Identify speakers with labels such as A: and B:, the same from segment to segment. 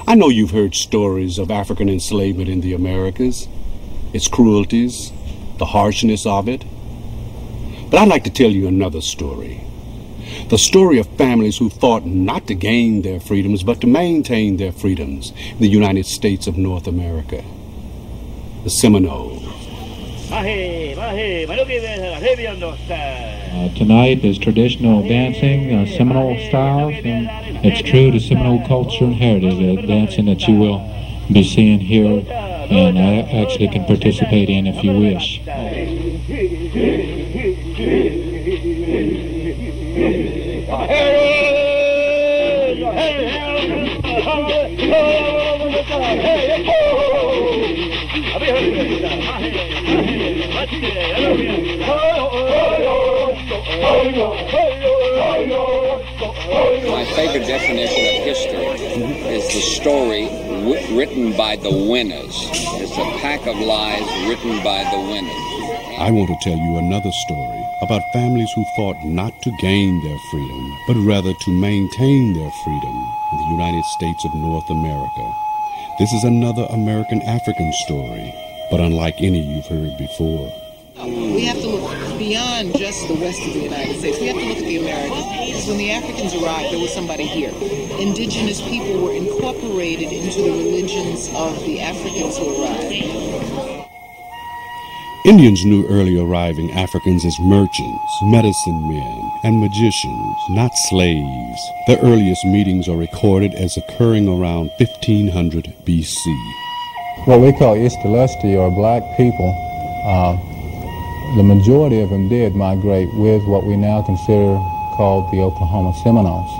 A: I know you've heard stories of African enslavement in the Americas, its cruelties, the harshness of it. But I'd like to tell you another story. The story of families who fought not to gain their freedoms, but to maintain their freedoms in the United States of North America. The Seminoles.
B: Tonight is traditional dancing, Seminole styles, and it's true to Seminole culture and heritage, dancing that you will be seeing here and actually can participate in if you wish.
C: My favorite definition of history is the story written by the winners. It's a pack of lies written by the winners.
A: I want to tell you another story about families who fought not to gain their freedom, but rather to maintain their freedom in the United States of North America. This is another American African story, but unlike any you've heard before.
D: We have to look beyond just the west of the United States. We have to look at the Americas. Because when the Africans arrived, there was somebody here. Indigenous people were incorporated into the religions of the Africans who arrived.
A: Indians knew early arriving Africans as merchants, medicine men, and magicians, not slaves. Their earliest meetings are recorded as occurring around 1500 B.C.
E: What we call Istalusti, or black people, the majority of them did migrate with what we now consider called the Oklahoma Seminoles.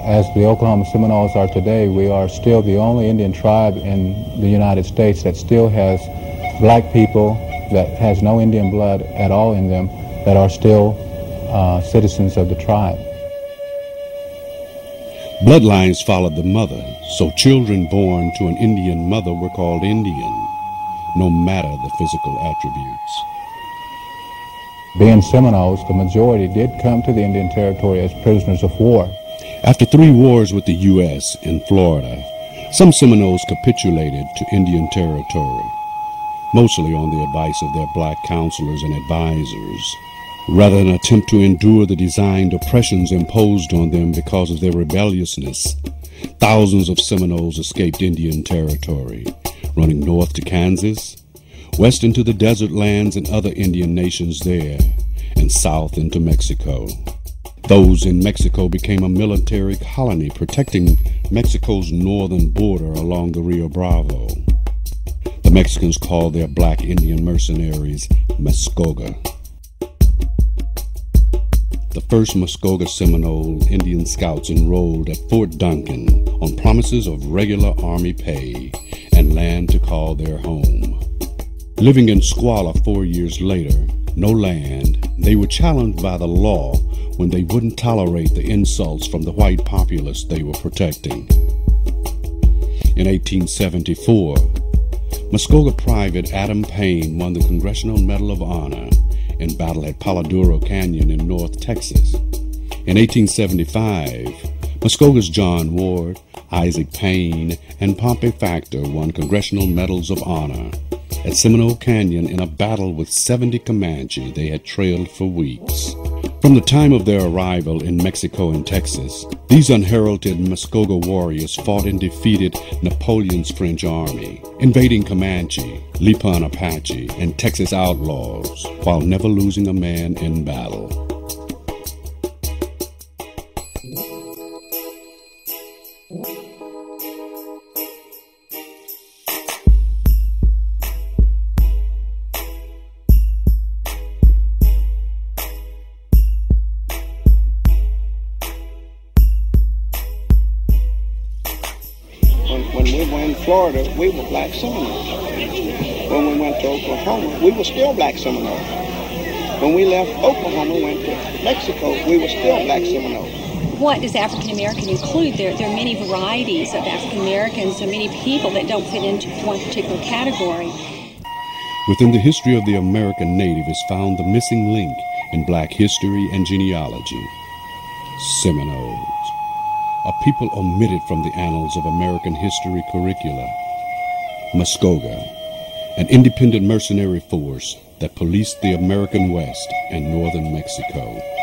E: As the Oklahoma Seminoles are today, we are still the only Indian tribe in the United States that still has black people, that has no Indian blood at all in them, that are still citizens of the tribe.
A: Bloodlines followed the mother, so children born to an Indian mother were called Indian, no matter the physical attributes.
E: Being Seminoles, the majority did come to the Indian Territory as prisoners of war.
A: After 3 wars with the U.S. in Florida, some Seminoles capitulated to Indian Territory, mostly on the advice of their black counselors and advisors, rather than attempt to endure the designed oppressions imposed on them because of their rebelliousness. Thousands of Seminoles escaped Indian Territory, running north to Kansas, west into the desert lands and other Indian nations there, and south into Mexico. Those in Mexico became a military colony protecting Mexico's northern border along the Rio Bravo. The Mexicans called their black Indian mercenaries Muskoga. The first Muskoga Seminole Indian scouts enrolled at Fort Duncan on promises of regular Army pay and land to call their home. Living in squalor 4 years later, no land, they were challenged by the law when they wouldn't tolerate the insults from the white populace they were protecting. In 1874, Muskoga Private Adam Payne won the Congressional Medal of Honor in battle at Paladuro Canyon in North Texas. In 1875, Muskoga's John Ward, Isaac Payne, and Pompey Factor won Congressional Medals of Honor at Seminole Canyon in a battle with 70 Comanche they had trailed for weeks. From the time of their arrival in Mexico and Texas, these unheralded Muskoga warriors fought and defeated Napoleon's French army, invading Comanche, Lipan Apache, and Texas outlaws, while never losing a man in battle.
F: When we were in Florida, we were black Seminoles. When we went to Oklahoma, we were still black Seminoles. When we left Oklahoma and went to Mexico, we were still black Seminoles.
G: What does African American include? There are many varieties of African Americans, so many people that don't fit into one particular category.
A: Within the history of the American native is found the missing link in black history and genealogy: Seminoles. a people omitted from the annals of American history curricula. Muskogee, an independent mercenary force that policed the American West and northern Mexico.